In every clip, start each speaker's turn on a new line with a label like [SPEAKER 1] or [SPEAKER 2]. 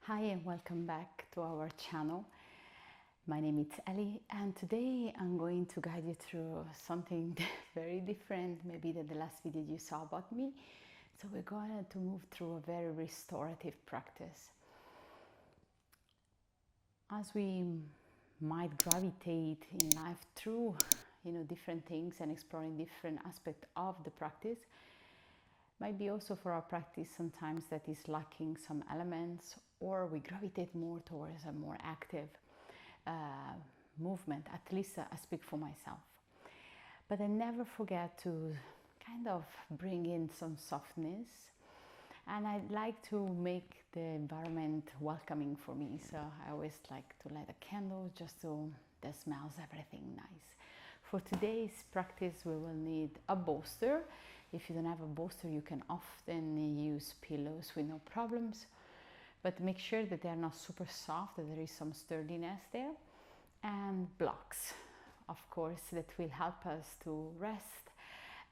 [SPEAKER 1] Hi and welcome back to our channel. My name is Eli and today I'm going to guide you through something very different maybe than the last video you saw about me. So we're going to move through a very restorative practice. As we might gravitate in life through different things and exploring different aspects of the practice, might be also for our practice sometimes that is lacking some elements, or we gravitate more towards a more active movement. At least I speak for myself. But I never forget to kind of bring in some softness, and I like to make the environment welcoming for me. So I always like to light a candle just so that smells everything nice. For today's practice we will need a bolster. If you don't have a bolster, you can often use pillows with no problems, but make sure that they are not super soft, that there is some sturdiness there, and blocks, of course, that will help us to rest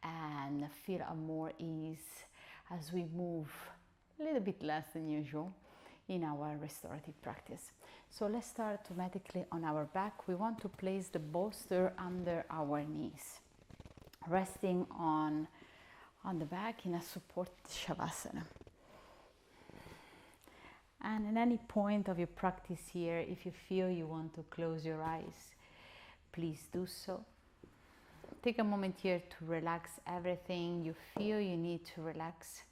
[SPEAKER 1] and feel a more ease as we move a little bit less than usual in our restorative practice. So let's start automatically on our back. We want to place the bolster under our knees, resting on the back in a support shavasana. And at any point of your practice here, if you feel you want to close your eyes, please do so. Take a moment here to relax everything you feel you need to relax.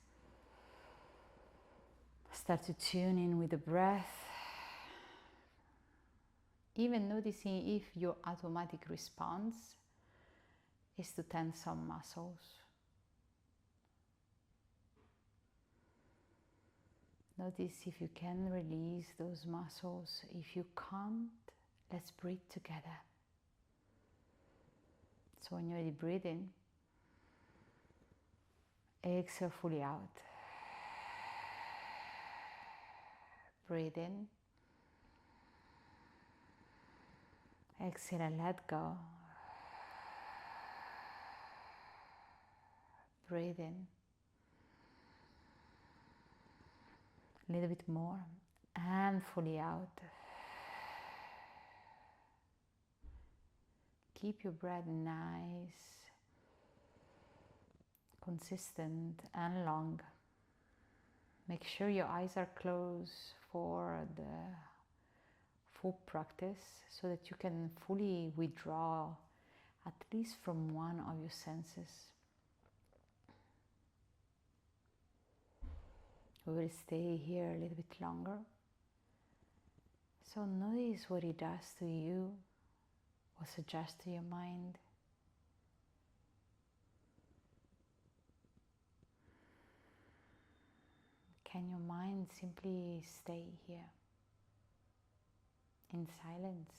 [SPEAKER 1] Start to tune in with the breath. Even noticing if your automatic response is to tense some muscles. Notice if you can release those muscles. If you can't, let's breathe together. So when you're ready, breathe in. Exhale fully out. Breathe in. Exhale and let go. Breathe in. A little bit more. And fully out. Keep your breath nice, consistent and long. Make sure your eyes are closed for the full practice so that you can fully withdraw at least from one of your senses. We will stay here a little bit longer. So notice what it does to you, what suggests to your mind. Can your mind simply stay here in silence?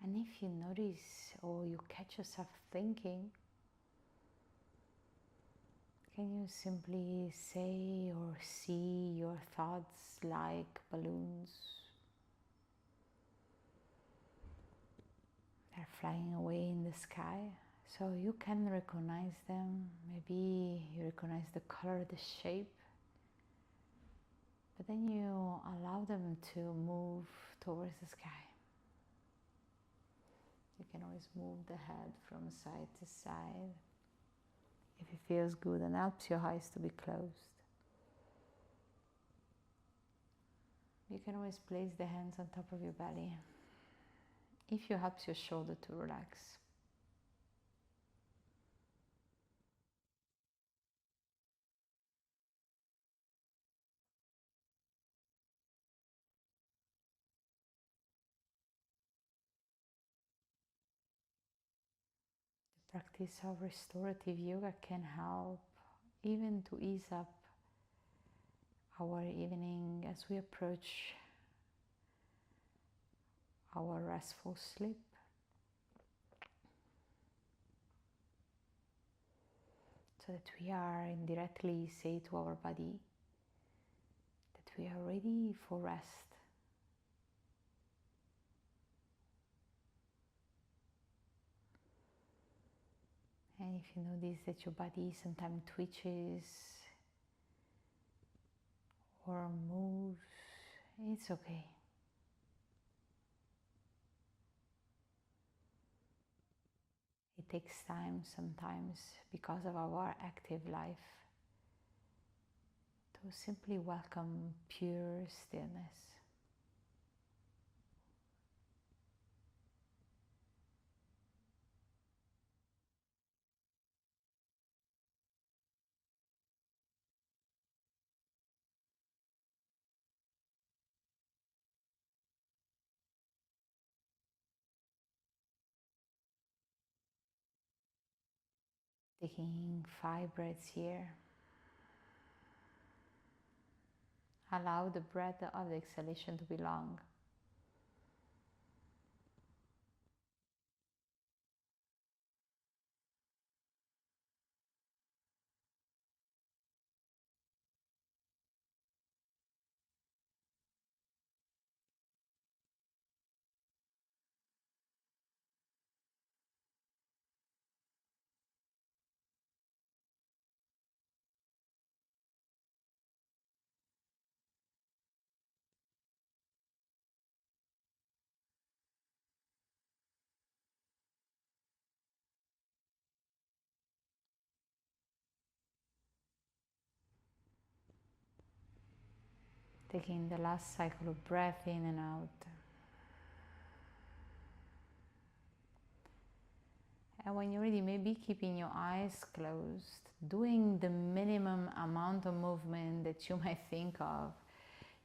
[SPEAKER 1] And if you notice or you catch yourself thinking, can you simply say or see your thoughts like balloons? They're flying away in the sky. So you can recognize them. Maybe you recognize the color, the shape. But then you allow them to move towards the sky. You can always move the head from side to side if it feels good and helps your eyes to be closed. You can always place the hands on top of your belly if it helps your shoulder to relax. The practice of restorative yoga can help even to ease up our evening as we approach our restful sleep. So that we are indirectly say to our body that we are ready for rest. And if you notice that your body sometimes twitches or moves, it's okay. It takes time sometimes because of our active life to simply welcome pure stillness. Taking 5 breaths here. Allow the breath of the exhalation to be long. Taking the last cycle of breath in and out. And when you're ready, maybe keeping your eyes closed, doing the minimum amount of movement that you might think of.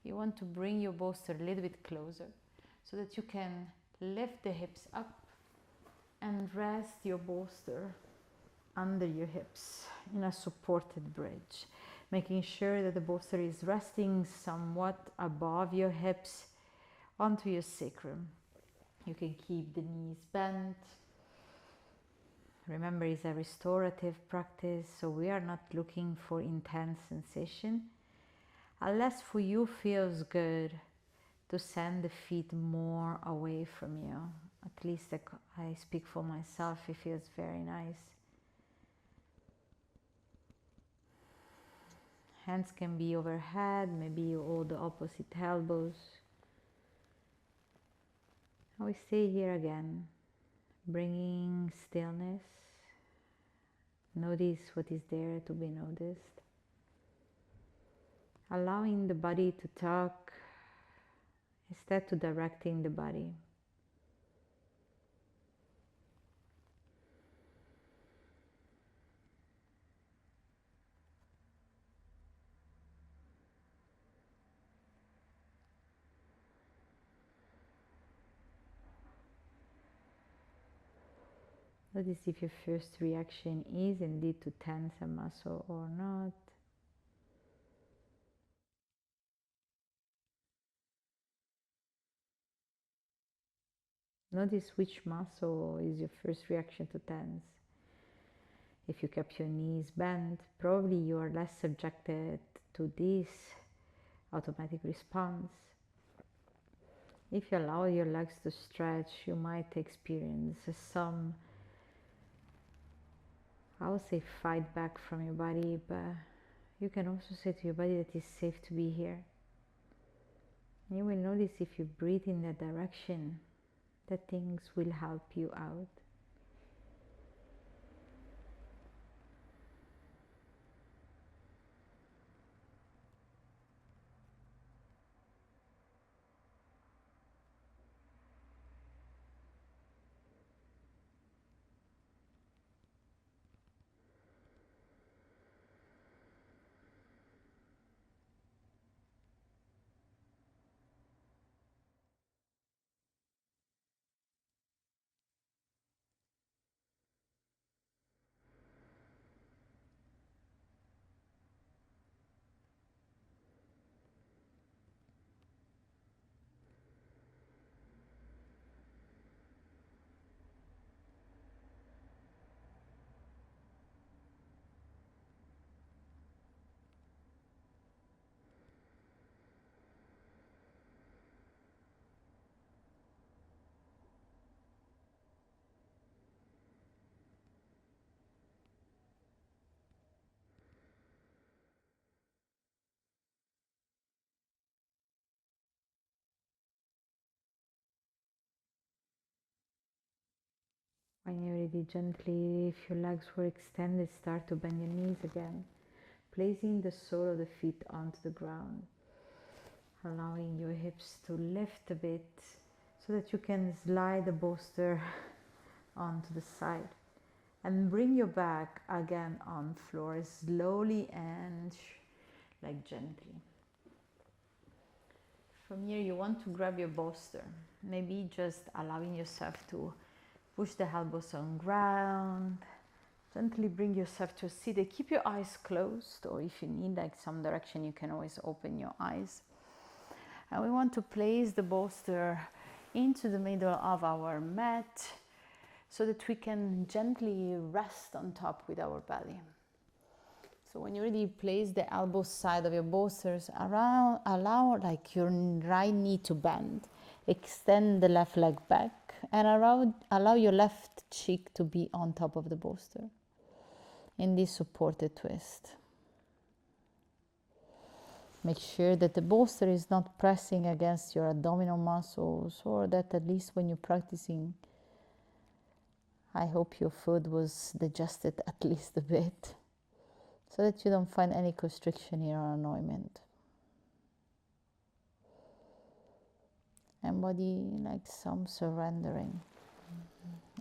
[SPEAKER 1] You want to bring your bolster a little bit closer so that you can lift the hips up and rest your bolster under your hips in a supported bridge, making sure that the bolster is resting somewhat above your hips onto your sacrum. You can keep the knees bent. Remember, it's a restorative practice, so we are not looking for intense sensation, unless for you feels good to send the feet more away from you. At least I speak for myself, it feels very nice. Hands can be overhead, maybe you hold the opposite elbows. And we stay here again, bringing stillness. Notice what is there to be noticed. Allowing the body to talk instead to directing the body. Notice if your first reaction is indeed to tense a muscle or not. Notice which muscle is your first reaction to tense. If you kept your knees bent, probably you are less subjected to this automatic response. If you allow your legs to stretch, you might experience some, I would say, fight back from your body, but you can also say to your body that it's safe to be here. You will notice if you breathe in that direction, that things will help you out. When you're ready, gently, if your legs were extended, start to bend your knees again, placing the sole of the feet onto the ground, allowing your hips to lift a bit so that you can slide the bolster onto the side and bring your back again on floor slowly and like gently. From here you want to grab your bolster, maybe just allowing yourself to push the elbows on ground, gently bring yourself to a seat. Keep your eyes closed, or if you need like some direction you can always open your eyes. And we want to place the bolster into the middle of our mat so that we can gently rest on top with our belly. So when you really place the elbow side of your bolsters around, allow like your right knee to bend. Extend the left leg back and allow your left cheek to be on top of the bolster in this supported twist. Make sure that the bolster is not pressing against your abdominal muscles, or that at least when you're practicing, I hope your foot was digested at least a bit, so that you don't find any constriction here or annoyment. Embody like some surrendering.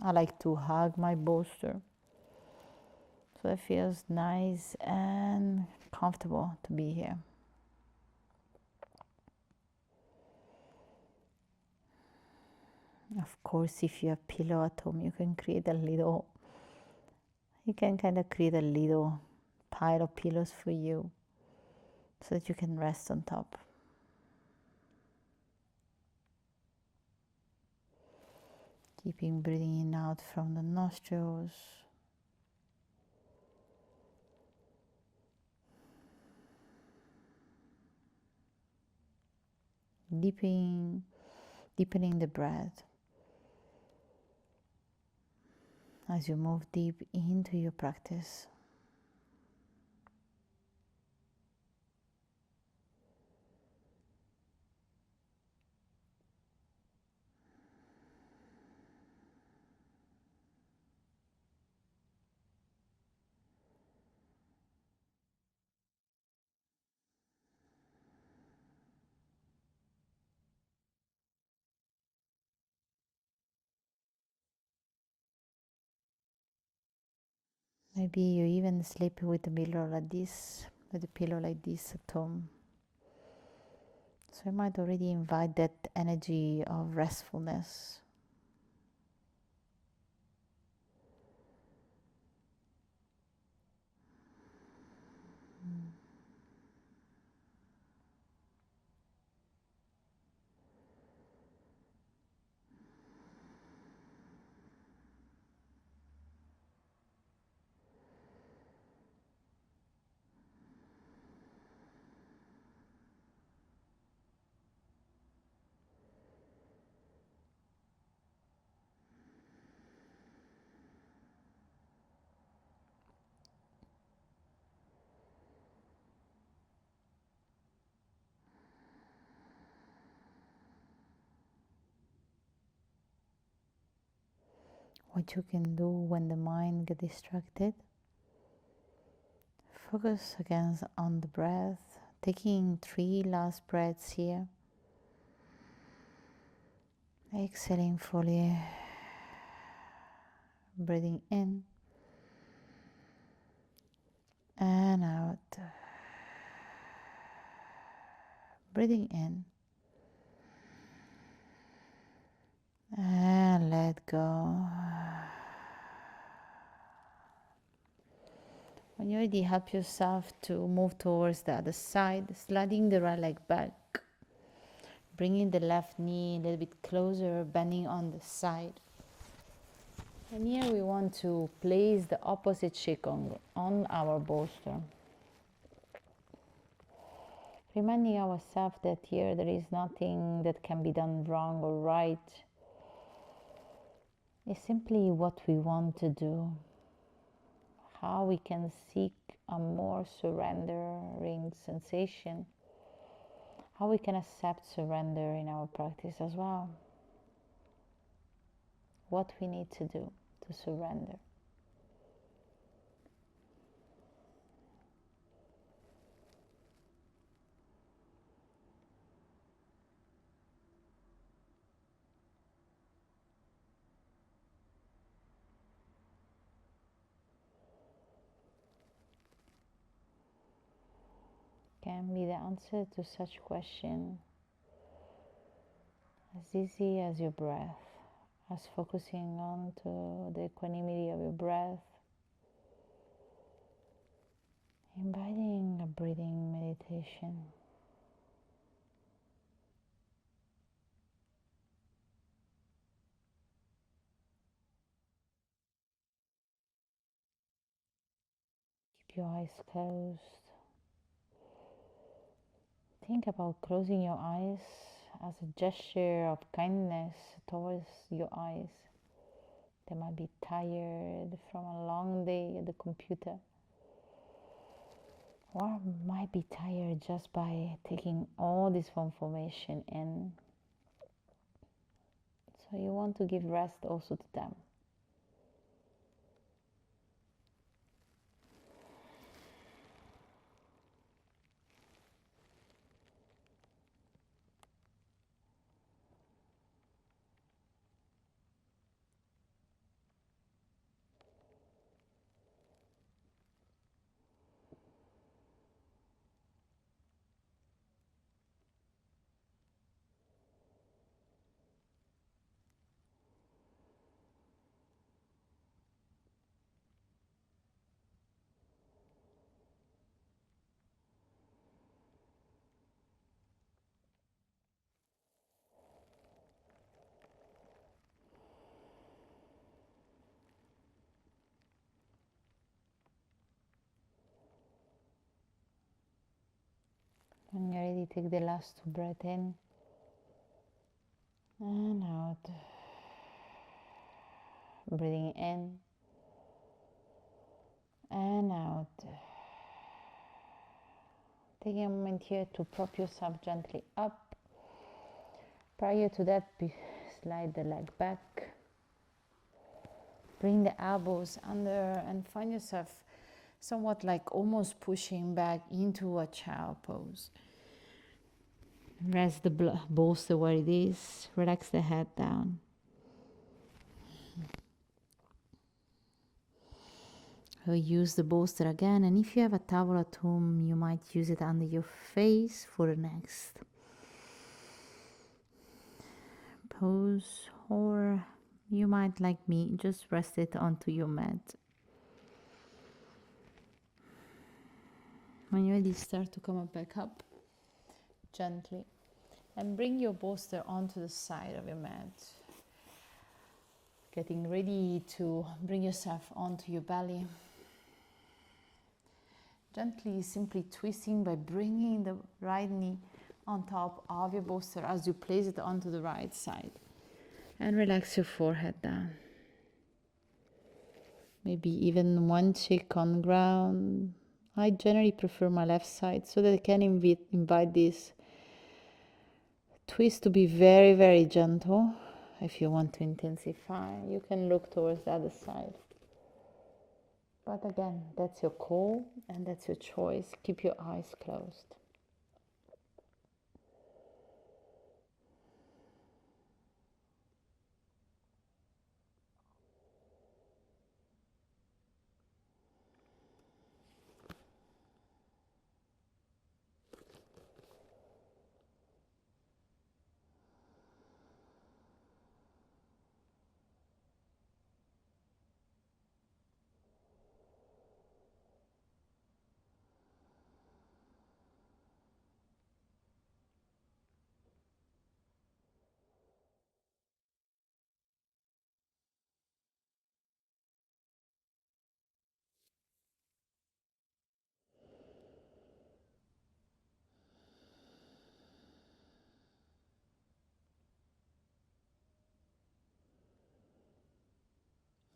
[SPEAKER 1] I like to hug my bolster, so it feels nice and comfortable to be here. Of course, if you have pillow at home, you can create a little, you can kind of create a little pile of pillows for you so that you can rest on top. Keeping breathing in out from the nostrils. Deepening the breath as you move deep into your practice. Maybe you even sleep with a pillow like this, at home. So you might already invite that energy of restfulness. What you can do when the mind gets distracted, focus again on the breath, taking 3 last breaths here. Exhaling fully, breathing in and out. Breathing in and let go. When you're ready, help yourself to move towards the other side, sliding the right leg back, bringing the left knee a little bit closer, bending on the side. And here we want to place the opposite cheek on our bolster. Reminding ourselves that here there is nothing that can be done wrong or right. It's simply what we want to do. How we can seek a more surrendering sensation. How we can accept surrender in our practice as well. What we need to do to surrender. Can be the answer to such question as easy as your breath, as focusing on to the equanimity of your breath, inviting a breathing meditation. Keep your eyes closed. Think about closing your eyes as a gesture of kindness towards your eyes. They might be tired from a long day at the computer, or might be tired just by taking all this information in. So you want to give rest also to them. When you're ready, take the last 2 breaths in and out. Breathing in and out. Taking a moment here to prop yourself gently up. Prior to that, slide the leg back. Bring the elbows under and find yourself somewhat like almost pushing back into a child pose. Rest the bolster where it is. Relax the head down. Use the bolster again, and if you have a towel at home, you might use it under your face for the next pose, or you might, like me, just rest it onto your mat. When you're ready, start to come back up gently and bring your bolster onto the side of your mat. Getting ready to bring yourself onto your belly. Gently, simply twisting by bringing the right knee on top of your bolster as you place it onto the right side. And relax your forehead down. Maybe even one cheek on the ground. I generally prefer my left side so that I can invite this twist to be very, very gentle. If you want to intensify, you can look towards the other side. But again, that's your call and that's your choice. Keep your eyes closed.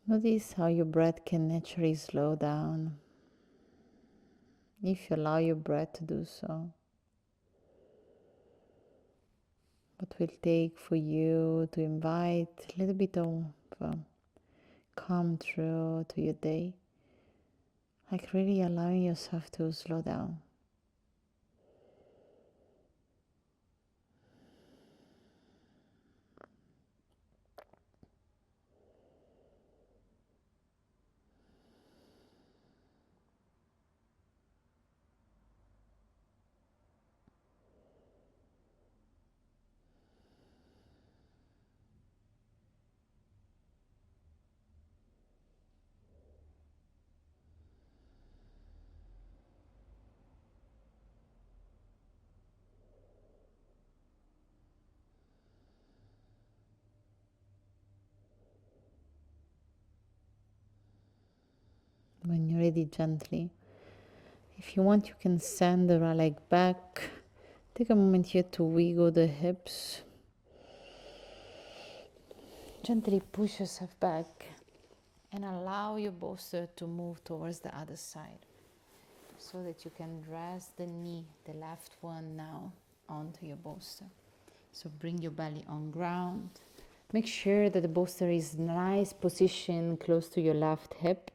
[SPEAKER 1] Notice how your breath can naturally slow down if you allow your breath to do so. What will take for you to invite a little bit of come through to your day. Like really allowing yourself to slow down. When you're ready, gently. If you want, you can send the right leg back. Take a moment here to wiggle the hips. Gently push yourself back and allow your bolster to move towards the other side so that you can rest the knee, the left one now, onto your bolster. So bring your belly on ground. Make sure that the bolster is nice position close to your left hip.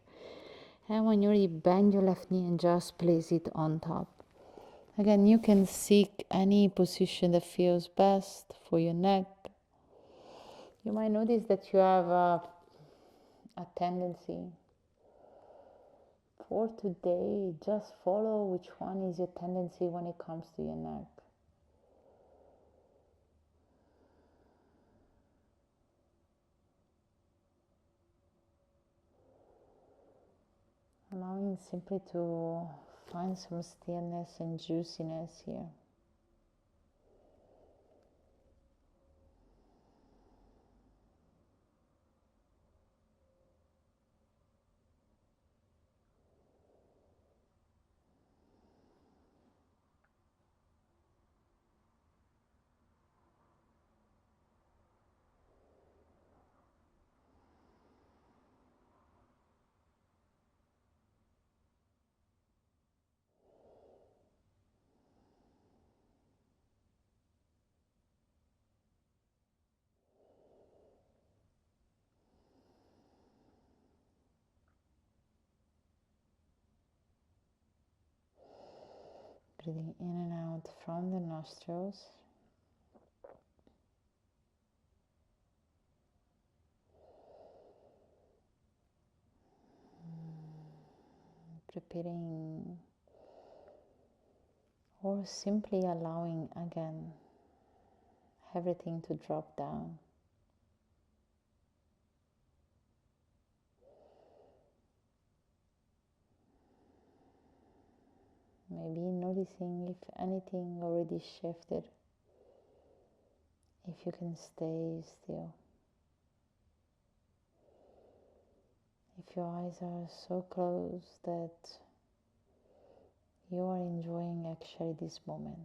[SPEAKER 1] And when you're ready, bend your left knee and just place it on top. Again, you can seek any position that feels best for your neck. You might notice that you have a tendency for today. Just follow which one is your tendency when it comes to your neck. Allowing simply to find some stillness and juiciness here. Breathing in and out from the nostrils. Repeating or simply allowing again everything to drop down. Maybe noticing if anything already shifted. If you can stay still. If your eyes are so closed that you are enjoying actually this moment.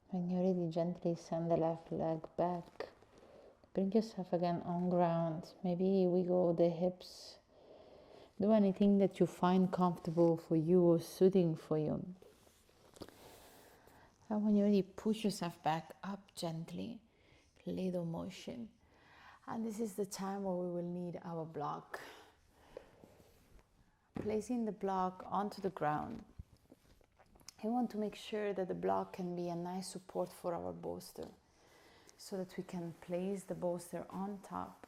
[SPEAKER 1] When you're ready, gently send the left leg back. Bring yourself again on ground. Maybe wiggle the hips. Do anything that you find comfortable for you or suiting for you. And when you're ready, push yourself back up gently. Little motion. And this is the time where we will need our block. Placing the block onto the ground. I want to make sure that the block can be a nice support for our bolster so that we can place the bolster on top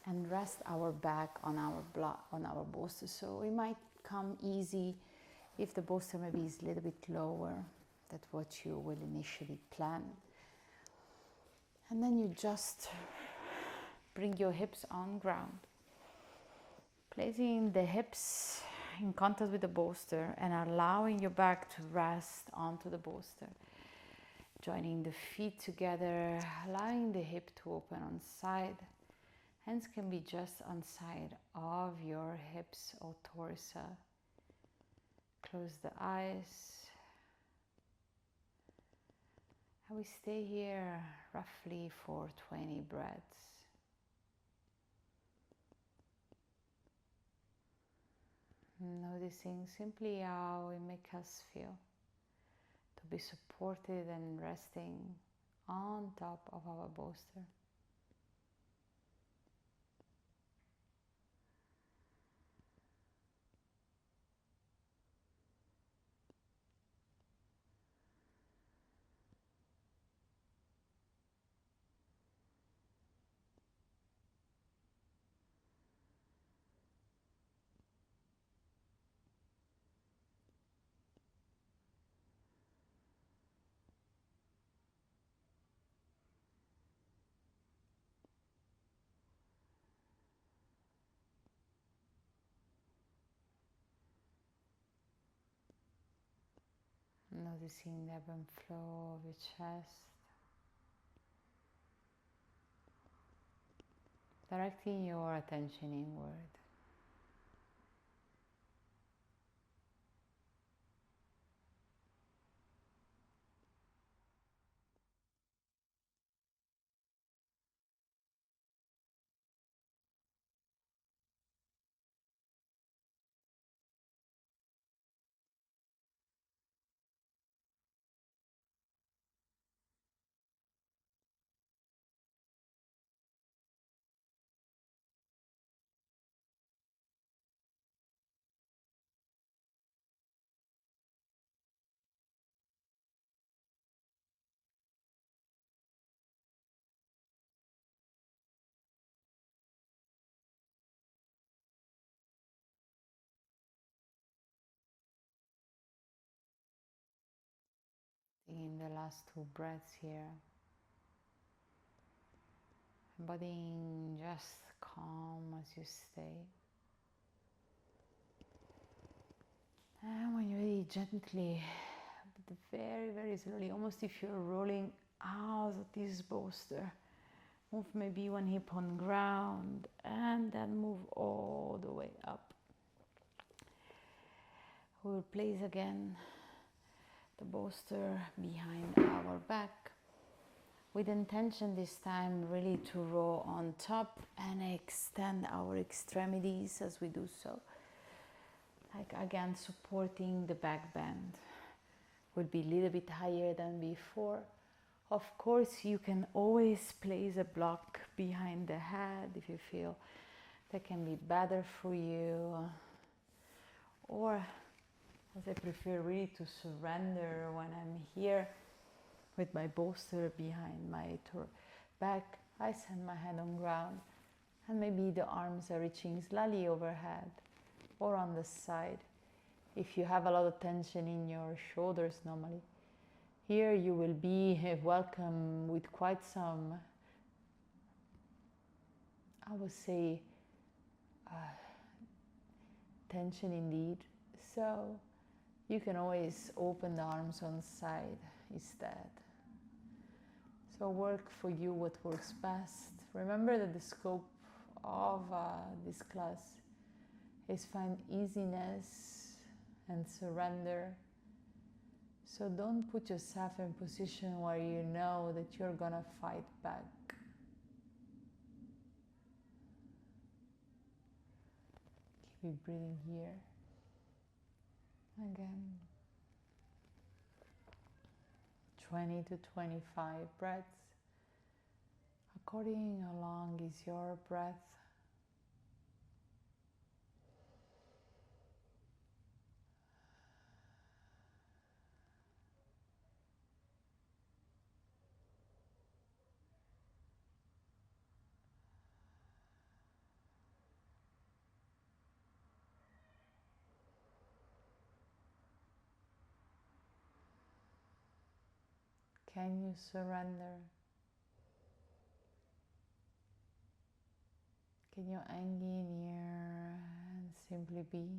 [SPEAKER 1] and rest our back on our block, on our bolster. So it might come easy if the bolster maybe is a little bit lower than what you will initially plan. And then you just bring your hips on ground. Placing the hips in contact with the bolster and allowing your back to rest onto the bolster. Joining the feet together, allowing the hip to open on side. Hands can be just on side of your hips or torso. Close the eyes. And we stay here roughly for 20 breaths. Noticing simply how it makes us feel to be supported and resting on top of our bolster. Noticing the ebb and flow of your chest. Directing your attention inward. In the last 2 breaths here, embodying just calm as you stay. And when you're ready, gently, but very, very slowly, almost if you're rolling out of this bolster, move maybe one hip on ground and then move all the way up. We'll place again the bolster behind our back with intention this time really to roll on top and extend our extremities as we do so. Like again, supporting the back bend. Will be a little bit higher than before. Of course, you can always place a block behind the head if you feel that can be better for you. Or, as I prefer, really to surrender when I'm here with my bolster behind my back. I send my hand on ground and maybe the arms are reaching slightly overhead or on the side. If you have a lot of tension in your shoulders normally, here you will be welcome with quite some, I would say, tension indeed. So you can always open the arms on side instead. So work for you what works best. Remember that the scope of this class is find easiness and surrender. So don't put yourself in a position where you know that you're gonna fight back. Keep breathing here. Again. 20 to 25 breaths. According how long is your breath. Can you surrender? Can you hang in here and simply be?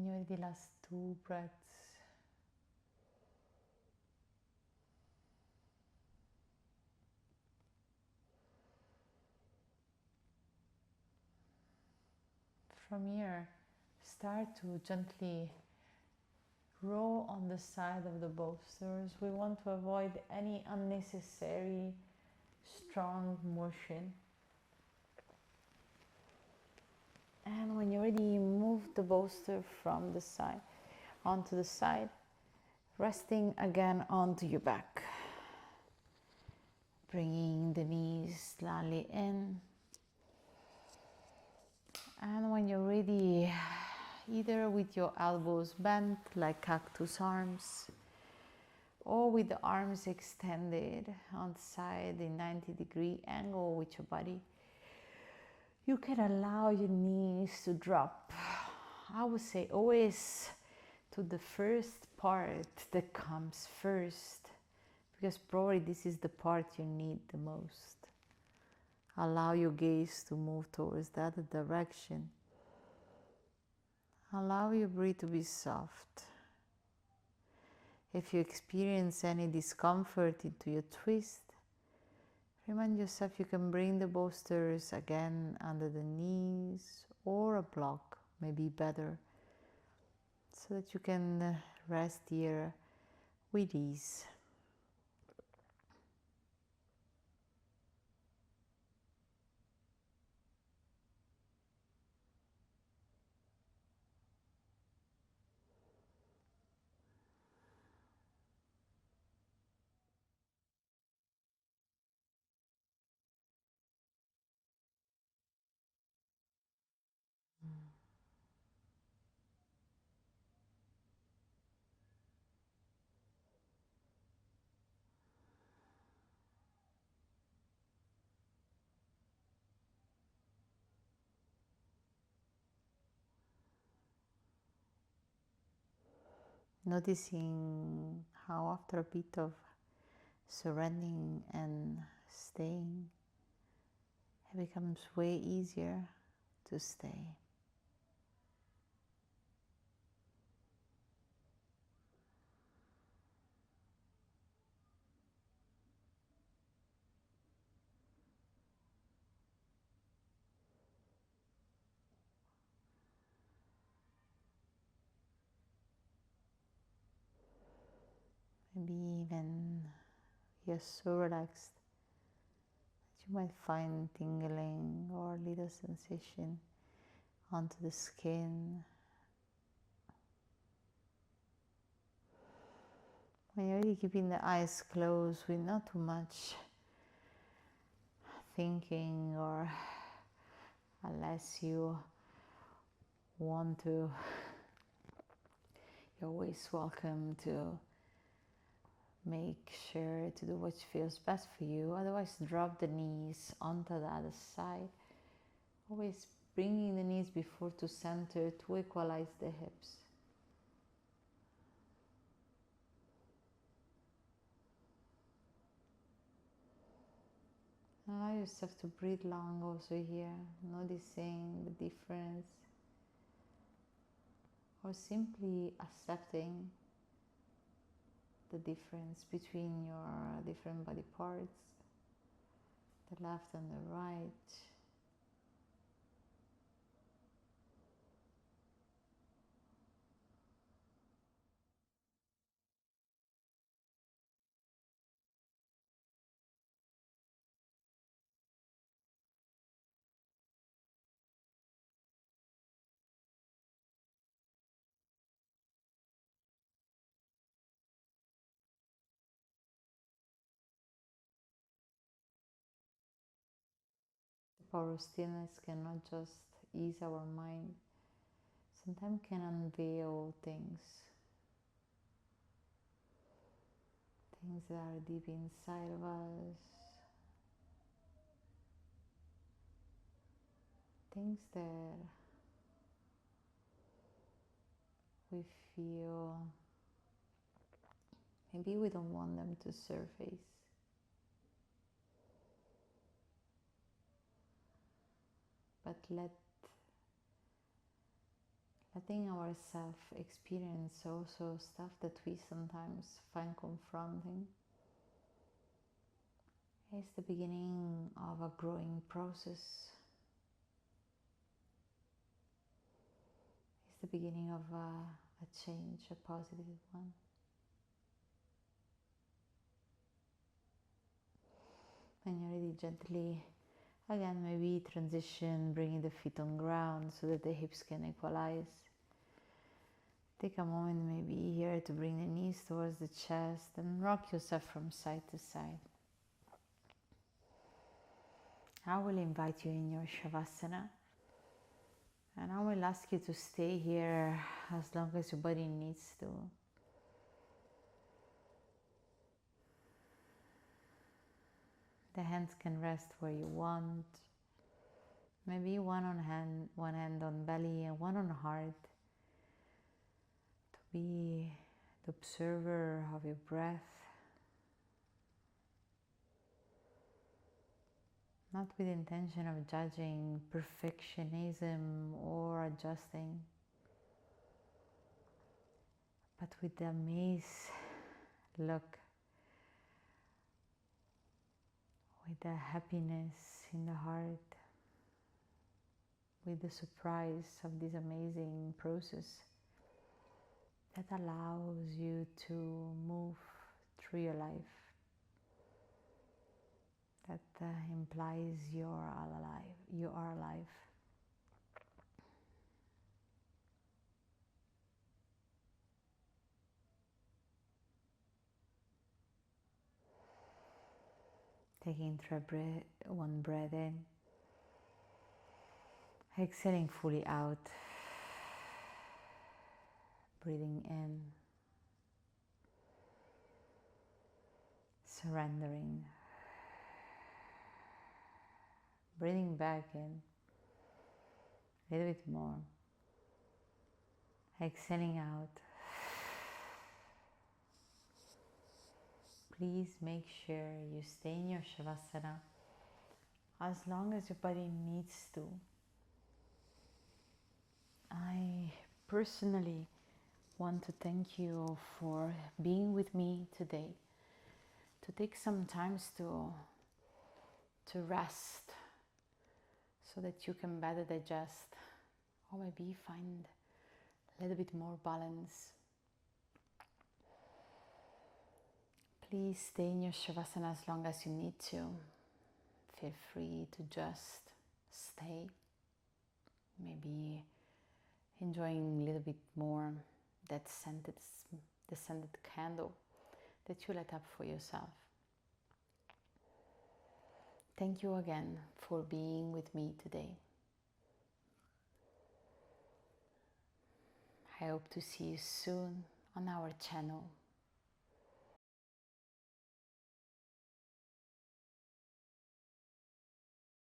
[SPEAKER 1] When you're ready, last 2 breaths. From here, start to gently roll on the side of the bolsters. We want to avoid any unnecessary strong motion. And when you're ready, move the bolster from the side onto the side, resting again onto your back. Bringing the knees slightly in. And when you're ready, either with your elbows bent like cactus arms, or with the arms extended on the side in 90-degree angle with your body, you can allow your knees to drop. I would say always to the first part that comes first, because probably this is the part you need the most. Allow your gaze to move towards that direction. Allow your breath to be soft. If you experience any discomfort into your twist, remind yourself you can bring the bolsters again under the knees, or a block may be better, so that you can rest here with ease. Noticing how after a bit of surrendering and staying, it becomes way easier to stay. Maybe even you're so relaxed that you might find tingling or little sensation onto the skin. When you're really keeping the eyes closed with not too much thinking, or unless you want to, you're always welcome to make sure to do what feels best for you. Otherwise, drop the knees onto the other side. Always bringing the knees before to center to equalize the hips. Allow yourself to breathe long also here, noticing the difference, or simply accepting the difference between your different body parts, the left and the right. The power of stillness cannot just ease our mind, sometimes can unveil things that are deep inside of us, things that we feel maybe we don't want them to surface. But let
[SPEAKER 2] letting ourselves experience also stuff that we sometimes find confronting is the beginning of a growing process. It's the beginning of a change, a positive one. And you really gently, again, maybe transition, bringing the feet on ground so that the hips can equalize. Take a moment maybe here to bring the knees towards the chest and rock yourself from side to side. I will invite you in your shavasana, and I will ask you to stay here as long as your body needs to. The hands can rest where you want. Maybe one hand on belly and one on heart. To be the observer of your breath. Not with the intention of judging, perfectionism or adjusting. But with the amazed look. With the happiness in the heart, with the surprise of this amazing process that allows you to move through your life, that implies you are alive. You are alive. Taking one breath in, exhaling fully out, breathing in, surrendering, breathing back in, a little bit more, exhaling out. Please make sure you stay in your shavasana as long as your body needs to. I personally want to thank you for being with me today, to take some time to rest so that you can better digest or maybe find a little bit more balance. Please stay in your shavasana as long as you need to. Feel free to just stay, maybe enjoying a little bit more the scented candle that you lit up for yourself. Thank you again for being with me today. I hope to see you soon on our channel.